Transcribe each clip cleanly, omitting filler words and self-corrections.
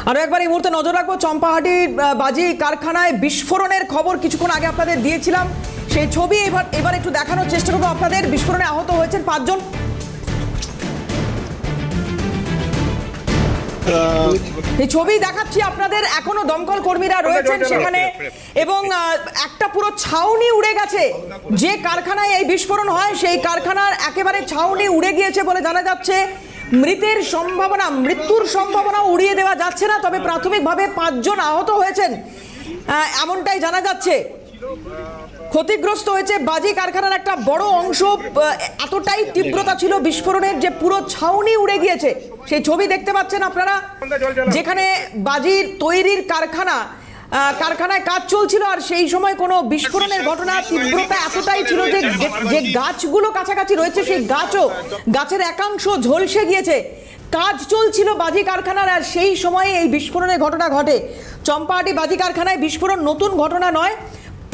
আরো একবার এই মুহূর্তে নজর রাখবো চম্পাহাটির বাজি কারখানায় বিস্ফোরণের খবর কিছুক্ষণ আগে আপনাদের দিয়েছিলাম, সেই ছবি এবার একটু দেখানোর চেষ্টা করবো আপনাদের। বিস্ফোরণে আহত হয়েছেন 5 জন। এই ছবি দেখাচ্ছি আপনাদের, এখনো দমকল কর্মীরা রয়েছেন সেখানে এবং একটা পুরো ছাউনি উড়ে গেছে। যে কারখানায় এই বিস্ফোরণ হয় সেই কারখানার একেবারে ছাউনি উড়ে গিয়েছে বলে জানা যাচ্ছে। মৃত্যুর সম্ভাবনা উড়িয়ে দেওয়া যাচ্ছে না, তবে প্রাথমিকভাবে 5 জন আহত হয়েছেন এমনটাই জানা যাচ্ছে। ক্ষতিগ্রস্ত হয়েছে বাজি কারখানার একটা বড় অংশ। এতটাই তীব্রতা ছিল বিস্ফোরণের যে পুরো ছাউনি উড়ে গিয়েছে। সেই ছবি দেখতে পাচ্ছেন আপনারা, যেখানে বাজির তৈরির কারখানায় কাজ চলছিল আর সেই সময় কোনো বিস্ফোরণের ঘটনা। তীব্রতা এতটাই ছিল যে গাছগুলো কাছাকাছি রয়েছে সেই গাছের একাংশ ঝলসে গিয়েছে। কাজ চলছিল বাজি কারখানার আর সেই সময়ে এই বিস্ফোরণের ঘটনা ঘটে। চম্পাহাটি বাজি কারখানায় বিস্ফোরণ নতুন ঘটনা নয়,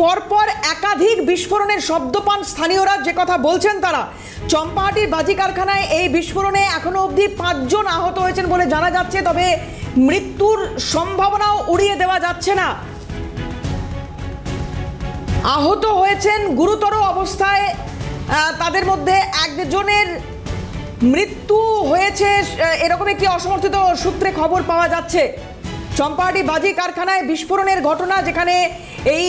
পরপর একাধিক বিস্ফোরণের শব্দ পান স্থানীয়রা। যে কথা বলছেন তারা, চম্পাহাটির বাজি কারখানায় এই বিস্ফোরণে এখনো অবধি 5 জন আহত হয়েছেন বলে জানা যাচ্ছে, তবে মৃত্যুর সম্ভাবনাও উড়িয়ে দেওয়া যাচ্ছে না। আহত হয়েছেন গুরুতর অবস্থায়, তাদের মধ্যে একজনের মৃত্যু হয়েছে এরকম একটি অসমর্থিত সূত্রে খবর পাওয়া যাচ্ছে। চম্পাহাটি বাজি কারখানায় বিস্ফোরণের ঘটনা, যেখানে এই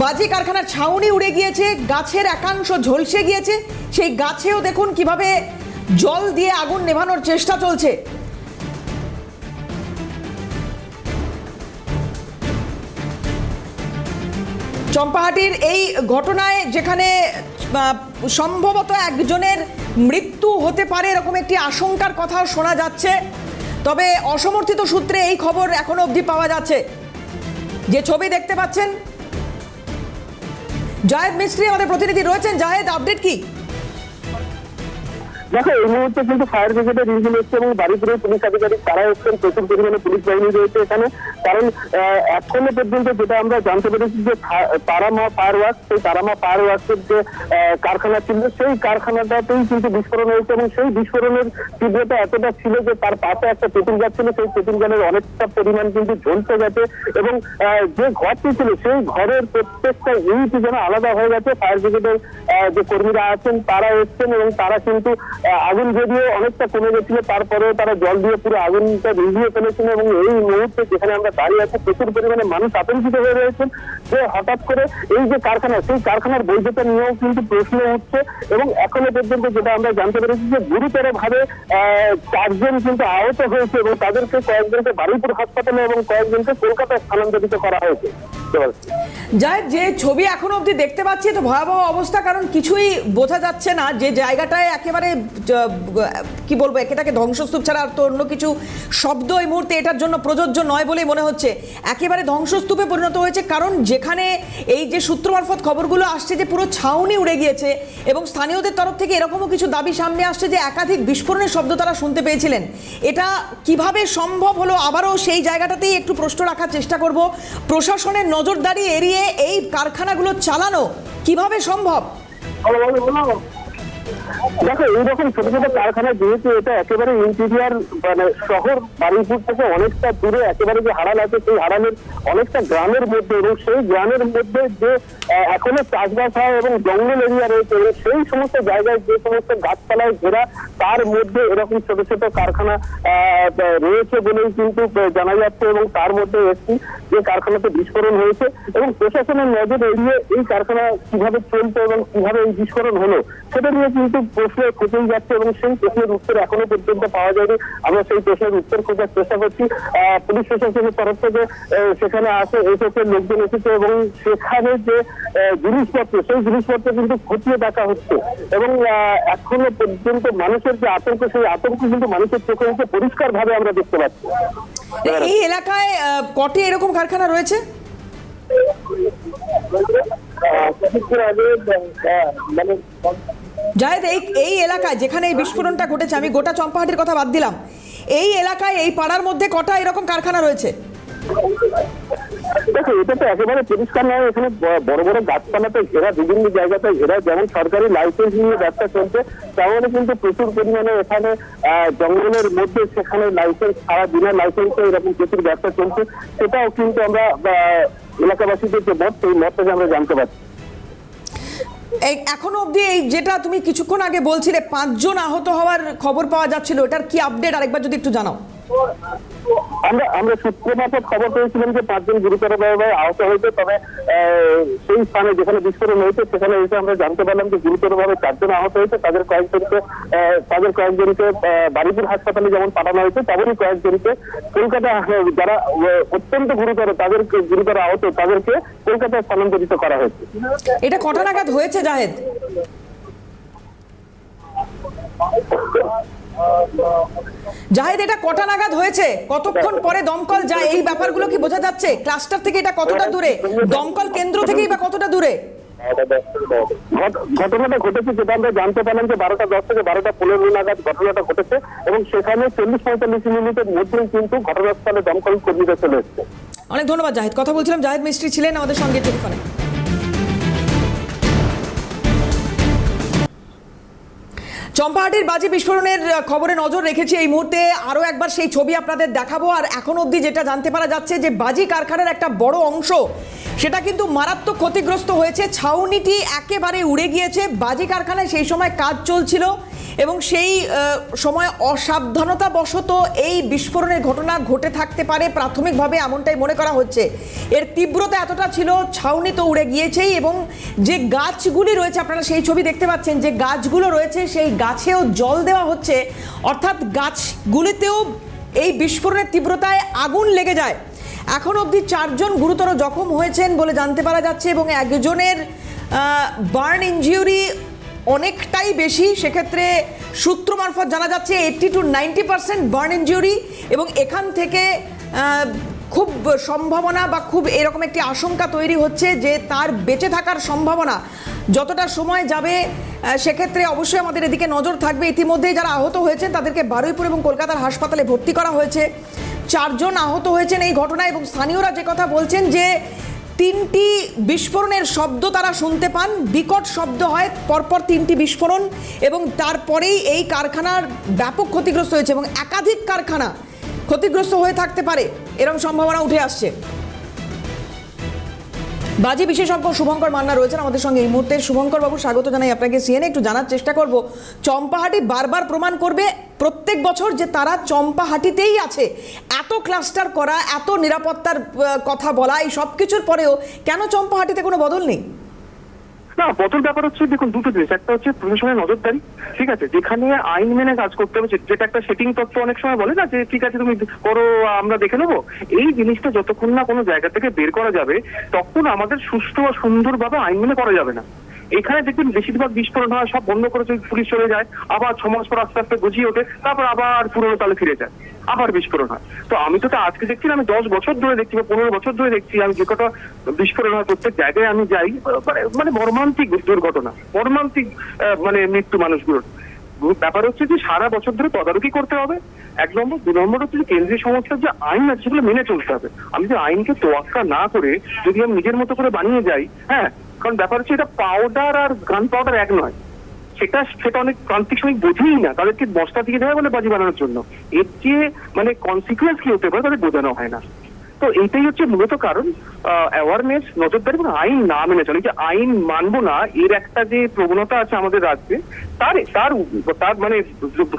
বাজি কারখানার ছাউনি উড়ে গিয়েছে, গাছের একাংশ ঝলসে গিয়েছে। সেই গাছেও দেখুন কিভাবে জল দিয়ে আগুন নেভানোর চেষ্টা চলছে। চম্পাহাটির এই ঘটনায় যেখানে সম্ভবত একজনের মৃত্যু হতে পারে এরকম একটি আশঙ্কার কথাও শোনা যাচ্ছে, তবে অসমর্থিত সূত্রে এই খবর এখনো অবধি পাওয়া যাচ্ছে। যে ছবি দেখতে পাচ্ছেন, জাহেদ মিস্ত্রি আমাদের প্রতিনিধি রয়েছেন। জাহেদ, আপডেট কি? দেখো, এই মুহূর্তে কিন্তু ফায়ার ব্রিগেডের ইঞ্জিন এসছে এবং বাড়িপুরের পুলিশ আধিকারিক তারা এসছেন। প্রচুর পরিমাণে পুলিশ বাহিনী রয়েছে এখানে, কারণ এখনো পর্যন্ত যেটা আমরা জানতে পেরেছি যে তারামা ফায়ার ওয়ার্কস, সেই তারামা ফায়ার ওয়ার্কসের যে কারখানা ছিল সেই কারখানাটাতেই কিন্তু বিস্ফোরণ হয়েছে এবং সেই বিস্ফোরণের তীব্রতা এতটা ছিল যে তার পাশে একটা পেট্রোল গাছ ছিল, সেই পেট্রোল গানের অনেকটা পরিমাণ কিন্তু ঝলসে গেছে এবং যে ঘরটি ছিল সেই ঘরের প্রত্যেকটা ইউনিট যেন আলাদা হয়ে গেছে। ফায়ার ব্রিগেডের যে কর্মীরা আছেন তারা এসছেন এবং তারা কিন্তু আগুন যদিও অনেকটা কমে গেছিল, তারপরেও তারা জল দিয়ে পুরো আগুনটা নিভিয়ে ফেলেছেন এবং এই মুহূর্তে যেখানে আমরা দাঁড়িয়ে আছি প্রচুর পরিমাণে মানুষ আতঙ্কিত হয়ে রয়েছেন যে হঠাৎ করে এই যে কারখানা, সেই কারখানার বৈধতা নিয়েও কিন্তু প্রশ্ন উঠছে এবং এখনো পর্যন্ত যেটা আমরা জানতে পেরেছি যে গুরুতর ভাবে 4 জন কিন্তু আহত হয়েছে এবং তাদেরকে কয়েকজনকে বারুইপুর হাসপাতালে এবং কয়েকজনকে কলকাতায় স্থানান্তরিত করা হয়েছে। যে ছবি এখনো অবধি দেখতে পাচ্ছি তো ভয়াবহ অবস্থা, কারণ কিছুই বোঝা যাচ্ছে না। যে জায়গাটায় একেবারে কি বলবো, এটাকে ধ্বংসস্তূপ ছাড়া আর তো অন্য কিছু শব্দ এই মুহূর্তে এটার জন্য প্রযোজ্য নয় বলেই মনে হচ্ছে। একেবারে ধ্বংসস্তূপে পরিণত হয়েছে, কারণ যেখানে এই যে সূত্র মারফত খবরগুলো আসছে যে পুরো ছাউনি উড়ে গিয়েছে এবং স্থানীয়দের তরফ থেকে এরকমও কিছু দাবি সামনে আসছে যে একাধিক বিস্ফোরণের শব্দ তারা শুনতে পেয়েছিলেন। এটা কিভাবে সম্ভব হলো? আবারও সেই জায়গাটাতেই একটু প্রশ্ন রাখার চেষ্টা করব। প্রশাসনের নজরদারি এড়িয়ে এই কারখানাগুলো চালানো কিভাবে সম্ভব? দেখো, এইরকম ছোট ছোট কারখানা যেহেতু এটা একেবারে ইন্টেরিয়ার মানে শহর বারুইপুর থেকে অনেকটা দূরে, একেবারে যে হারাল আছে সেই হারালের অনেকটা গ্রামের মধ্যে এবং সেই গ্রামের মধ্যে যে এখনো চাষবাস হয় এবং জঙ্গল এরিয়া রয়েছে এবং সেই সমস্ত জায়গায় যে সমস্ত গাছপালায় ঘেরা তার মধ্যে এরকম ছোট ছোট কারখানা রয়েছে বলেই কিন্তু জানা যাচ্ছে এবং তার মধ্যে একটি যে কারখানাতে বিস্ফোরণ হয়েছে এবং প্রশাসনের নজর এড়িয়ে এই কারখানা কিভাবে চলতো এবং কিভাবে এই বিস্ফোরণ হলো সেটা নিয়ে কিন্তু প্রশ্ন খুঁজেই যাচ্ছে এবং সেই প্রশ্নের উত্তর এখনো পর্যন্ত পাওয়া যায়নি। আমরা সেই প্রশ্নের উত্তর খোঁজার চেষ্টা করছি। পুলিশ প্রশাসনের তরফ থেকে সেখানে এসেছে, লোকজন এসেছে এবং সেখানে যে জিনিসপত্র সেই জিনিসপত্র কিন্তু খতিয়ে দেখা হচ্ছে এবং এখনো পর্যন্ত মানুষের যে আতঙ্ক, সেই আতঙ্ক কিন্তু মানুষের চোখে মুখে পরিষ্কার ভাবে আমরা দেখতে পাচ্ছি। এই এলাকায় কটি এরকম কারখানা রয়েছে? জাহেদ, এই এলাকায় যেখানে এই বিস্ফোরণটা ঘটেছে, আমি গোটা চম্পাহাটির কথা বাদ দিলাম, এই এলাকায় এই পাড়ার মধ্যে কটা এরকম কারখানা রয়েছে? দেখো, এটা তো একেবারে পরিষ্কার নয়। এখানে বড় বড় গাছপালাতে ঘেরা, বিভিন্ন জায়গাতে ঘেরা, যেমন সরকারি লাইসেন্স নিয়ে ব্যবসা চলছে, তেমনই কিন্তু প্রচুর পরিমাণে এখানে জঙ্গলের মধ্যে সেখানে লাইসেন্স ছাড়া, বিনা লাইসেন্সে এরকম প্রচুর ব্যবসা চলছে। সেটাও কিন্তু আমরা এলাকাবাসীদের যে মত, সেই মতটাকে আমরা জানতে পারছি। এই এখনো অবধি এই যেটা তুমি কিছুক্ষণ আগে বলছিলে 5 জন আহত হওয়ার খবর পাওয়া যাচ্ছিল, এটার কি আপডেট আরেকবার যদি একটু জানাও। আমরা সূত্র মারফত খবর পেয়েছিলাম যে 5 জন গুরুতরভাবে আহত হয়েছে, তবে সেই স্থানে যেখানে বিস্ফোরণ হয়েছে সেখানে এসে আমরা জানতে পারলাম যে গুরুতরভাবে 4 জন আহত হয়েছে। তাদের কয়েকজনকে বারুইপুর হাসপাতালে যেমন পাঠানো হয়েছে, তেমনই কয়েকজনকে কলকাতা, যারা অত্যন্ত গুরুতর, তাদেরকে গুরুতর আহত, তাদেরকে কলকাতায় স্থানান্তরিত করা হয়েছে। এটা কটা নাগাদ হয়েছে জাহেদ? জাহেদ, এটা কটা নাগাদ হয়েছে? কতক্ষণ পরে দমকল যায়? এই ব্যাপারগুলো কি বোঝা যাচ্ছে? ক্লাস্টার থেকে এটা কতটা দূরে? দমকল কেন্দ্র থেকেই বা কতটা দূরে? ঘটনাটা ঘটেছে যেটা আমরা জানতে পারলাম যে 12:10 থেকে 12:15 নাগাদ ঘটনাটা ঘটেছে, এবং সেখানে 40-45 মিনিটের মধ্যেই কিন্তু ঘটনাস্থলে দমকল কর্মীরা চলে এসেছে। অনেক ধন্যবাদ জাহেদ। কথা বলছিলাম, জাহেদ মিস্ত্রি ছিলেন আমাদের সঙ্গে টেলিফোনে। চম্পাহাটির বাজি বিস্ফোরণের খবরে নজর রেখেছি এই মুহূর্তে। আরও একবার সেই ছবি আপনাদের দেখাবো। আর এখন অবধি যেটা জানতে পারা যাচ্ছে যে বাজি কারখানার একটা বড় অংশ সেটা কিন্তু মারাত্মক ক্ষতিগ্রস্ত হয়েছে। ছাউনিটি একেবারে উড়ে গিয়েছে। বাজি কারখানায় সেই সময় কাজ চলছিল এবং সেই সময় অসাবধানতাবশত এই বিস্ফোরণের ঘটনা ঘটে থাকতে পারে, প্রাথমিকভাবে এমনটাই মনে করা হচ্ছে। এর তীব্রতা এতটা ছিল, ছাউনি তো উড়ে গিয়েছেই, এবং যে গাছগুলি রয়েছে, আপনারা সেই ছবি দেখতে পাচ্ছেন, যে গাছগুলো রয়েছে সেই গাছেও জল দেওয়া হচ্ছে, অর্থাৎ গাছগুলিতেও এই বিস্ফোরণের তীব্রতায় আগুন লেগে যায়। এখন অবধি 4 জন গুরুতর জখম হয়েছেন বলে জানতে পারা যাচ্ছে, এবং একজনের বার্ন ইনজিউরি অনেকটাই বেশি। সেক্ষেত্রে সূত্র মারফত জানা যাচ্ছে 80 to 90% বার্ন ইনজিউরি, এবং এখান থেকে খুব সম্ভাবনা বা খুব এরকম একটি আশঙ্কা তৈরি হচ্ছে যে তার বেঁচে থাকার সম্ভাবনা যতটা সময় যাবে সেক্ষেত্রে অবশ্যই আমাদের এদিকে নজর থাকবে। ইতিমধ্যেই যারা আহত হয়েছেন তাদেরকে বারুইপুর এবং কলকাতার হাসপাতালে ভর্তি করা হয়েছে। 4 জন আহত হয়েছেন এই ঘটনায়, এবং স্থানীয়রা যে কথা বলছেন যে 3টি বিস্ফোরণের শব্দ তারা শুনতে পান, বিকট শব্দ হয় পরপর 3টি বিস্ফোরণ, এবং তারপরেই এই কারখানার ব্যাপক ক্ষতিগ্রস্ত হয়েছে, এবং একাধিক কারখানা ক্ষতিগ্রস্ত হয়ে থাকতে পারে এরকম সম্ভাবনা উঠে আসছে। বাজি বিশেষজ্ঞ শুভঙ্কর মান্না রয়েছেন আমাদের সঙ্গে এই মুহূর্তে। শুভঙ্কর বাবু, স্বাগত জানাই আপনাকে সিএনএ। একটু জানার চেষ্টা করব, চম্পাহাটি বারবার প্রমাণ করবে প্রত্যেক বছর যে তারা চম্পাহাটিতেই আছে। এত ক্লাস্টার করা, এত নিরাপত্তার কথা বলা, এই সব কিছুর পরেও কেন চম্পাহাটিতে কোনো বদল নেই? না, বদল ব্যাপার হচ্ছে, দেখুন, দুটো জিনিস। একটা হচ্ছে প্রশাসনের নজরদারি, ঠিক আছে, যেখানে আইন মেনে কাজ করতে হবে, যেটা একটা সেটিং তত্ত্ব অনেক সময় বলে না যে ঠিক আছে তুমি করো, আমরা দেখে নেবো। এই জিনিসটা যতক্ষণ না কোনো জায়গা থেকে বের করা যাবে তখন আমাদের সুষ্ঠু ও সুন্দরভাবে আইন মেনে করা যাবে না। এখানে দেখবেন বেশিরভাগ বিস্ফোরণ হয়, সব বন্ধ করে পুলিশ চলে যায়, আবার 6 মাস পর আস্তে আস্তে বুঝিয়ে ওঠে, তারপর আবার পুরোনো তালে ফিরে যায়, আবার বিস্ফোরণ হয়। তো আমি তো আজকে দেখছি না, আমি 10 বছর ধরে দেখছি বা 15 বছর ধরে দেখছি। আমি যে কটা বিস্ফোরণ হয় প্রত্যেক জায়গায় আমি যাই, মানে মর্মান্তিক দুর্ঘটনা, মর্মান্তিক মানে মৃত্যু মানুষগুলোর। ব্যাপার হচ্ছে যে সারা বছর ধরে তদারকি করতে হবে, 1 নম্বর। 2 নম্বর হচ্ছে যে কেন্দ্রীয় সংস্থার যে আইন আছে সেগুলো মেনে চলতে হবে। আমি যে আইনকে তোয়াক্কা না করে যদি আমি নিজের মতো করে বানিয়ে যাই, হ্যাঁ, কারণ ব্যাপার হচ্ছে এটা পাউডার আর গান পাউডার এক নয়। সেটা অনেক প্রান্তিক সময় বোঝেই না, তাদেরকে বস্তা দিয়ে দেয় বলে বাজি বানানোর জন্য। এর যে মানে কনসিকুয়েন্স কি হতে পারে তাদের বোঝানো হয় না। তো এইটাই হচ্ছে মূলত কারণ, অ্যাওয়ারনেস, নজরদারি এবং আইন না মেনে চলে। যে আইন মানবো না, এর একটা যে প্রবণতা আছে আমাদের রাজ্যে, তার মানে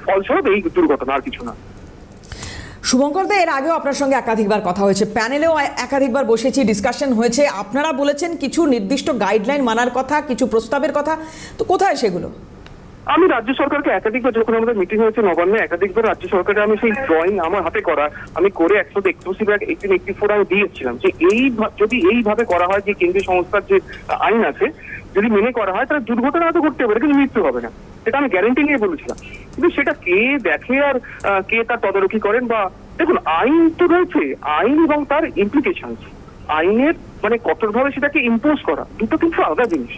ফলস্বরূপ এই দুর্ঘটনা, আর কিছু না। শুভঙ্কর দা, এর আগেও আপনার সঙ্গে একাধিকবার কথা হয়েছে, প্যানেলেও একাধিকবার বসেছি, ডিসকাশন হয়েছে। আপনারা বলেছেন কিছু নির্দিষ্ট গাইডলাইন মানার কথা, কিছু প্রস্তাবের কথা, তো কোথায় সেগুলো? আমি রাজ্য সরকারকে একাধিকবার, যখন আমাদের মিটিং হয়েছে নবান্নে, একাধিকবার রাজ্য সরকারে আমি সেই ড্রয়িং আমার হাতে করা আমি করে 181/1884 আমি দিয়েছিলাম যে যদি এইভাবে করা হয়, যে কেন্দ্রীয় সংস্থার যে আইন আছে যদি মেনে করা হয়, তাহলে দুর্ঘটনা হয়তো ঘটতে পারে কিন্তু মৃত্যু হবে না, সেটা আমি গ্যারেন্টি নিয়ে বলেছিলাম। কিন্তু সেটা কে দেখে আর কে তার তদারকি করেন? বা দেখুন, আইন তো রয়েছে, আইন এবং তার ইমপ্লিকেশন, আইনের মানে কঠোরভাবে সেটাকে ইম্পোজ করা, দুটো কিন্তু আলাদা জিনিস।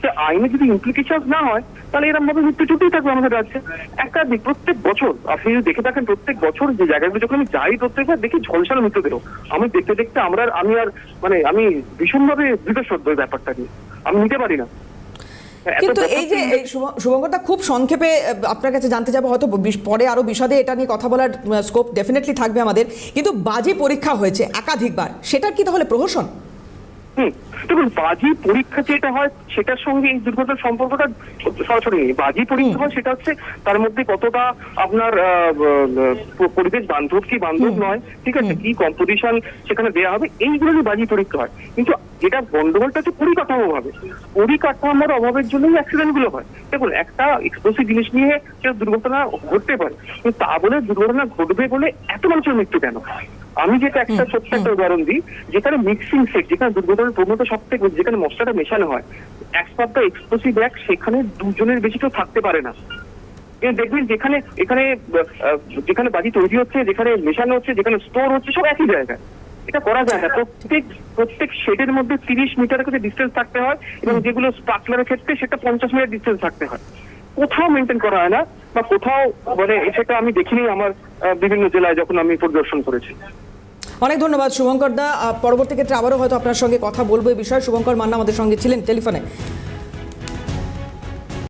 যে আইনে যদি ইমপ্লিকেশন না হয় তাহলে এরকম ভাবে মৃত্যু চলতেই থাকবে আমাদের রাজ্যে। একাধিক প্রত্যেক বছর আপনি যদি দেখে থাকেন, প্রত্যেক বছর যে জায়গাগুলো যখন আমি যাই প্রত্যেকবার দেখি ঝলসানো মৃতদেহ। আমি দেখতে দেখতে আমি ভীষণভাবে বিতশ্রদ্ধ ওই ব্যাপারটা নিয়ে, আমি নিতে পারি না। কিন্তু এই যে শুভঙ্করদা, খুব সংক্ষেপে আপনার কাছে জানতে যাবো, হয়তো পরে আরো বিশদে এটা নিয়ে কথা বলার স্কোপ ডেফিনেটলি থাকবে আমাদের, কিন্তু বাজি পরীক্ষা হয়েছে একাধিকবার, সেটার কি তাহলে প্রহসন? দেখুন, বাজি পরীক্ষা যেটা হয় সেটার সঙ্গে এই দুর্ঘটনার সম্পর্কটা সরাসরি নেই। বাজি পরীক্ষা হয় সেটা হচ্ছে তার মধ্যে কতটা আপনার পরিবেশ বান্ধব কি বান্ধব নয়, ঠিক আছে, কি কম্পিটিশন সেখানে দেওয়া হবে, এইগুলো নিয়ে বাজি পরীক্ষা হয়। কিন্তু যেটা গন্ডগোলটা হচ্ছে পরিকাঠামো পরিকাঠামোর অভাবের জন্যই অ্যাক্সিডেন্ট গুলো হয়। দেখুন, একটা এক্সপ্লোসিভ জিনিস নিয়ে সেটা দুর্ঘটনা ঘটতে পারে, কিন্তু তা বলে দুর্ঘটনা ঘটবে বলে এত মানুষের মৃত্যু কেন? আমি যেটা একটা ছোট্ট একটা উদাহরণ দিই, যেখানে মিক্সিং সেট, যেখানে দুর্ঘটনার প্রবণতা সব থেকে, যেখানে মশলাটা মেশানো হয়, এক সপ্তাহ এক্সপ্লোসিভ ব্যাগ, সেখানে দুজনের বেশি কেউ থাকতে পারে না। দেখবেন যেখানে বাজি তৈরি হচ্ছে, যেখানে মেশানো হচ্ছে, যেখানে স্টোর হচ্ছে, সব একই জায়গায়। এটা করা যায় না। প্রত্যেক শেডের মধ্যে 30 মিটারের কাছে ডিস্টেন্স থাকতে হয়, এবং যেগুলো স্পার্কলারের ক্ষেত্রে সেটা 50 মিটার ডিস্টেন্স থাকতে হয়। কোথাও মেনটেন করা হয় না, বা কোথাও মানে সেটা আমি দেখিনি আমার বিভিন্ন জেলায় যখন আমি পরিদর্শন করেছি। অনেক ধন্যবাদ শুভঙ্কর দা। পরবর্তী ক্ষেত্রে আবারও হয়তো আপনার সঙ্গে কথা বলবো এই বিষয়ে। শুভঙ্কর মান্না আমাদের সঙ্গে ছিলেন টেলিফোনে।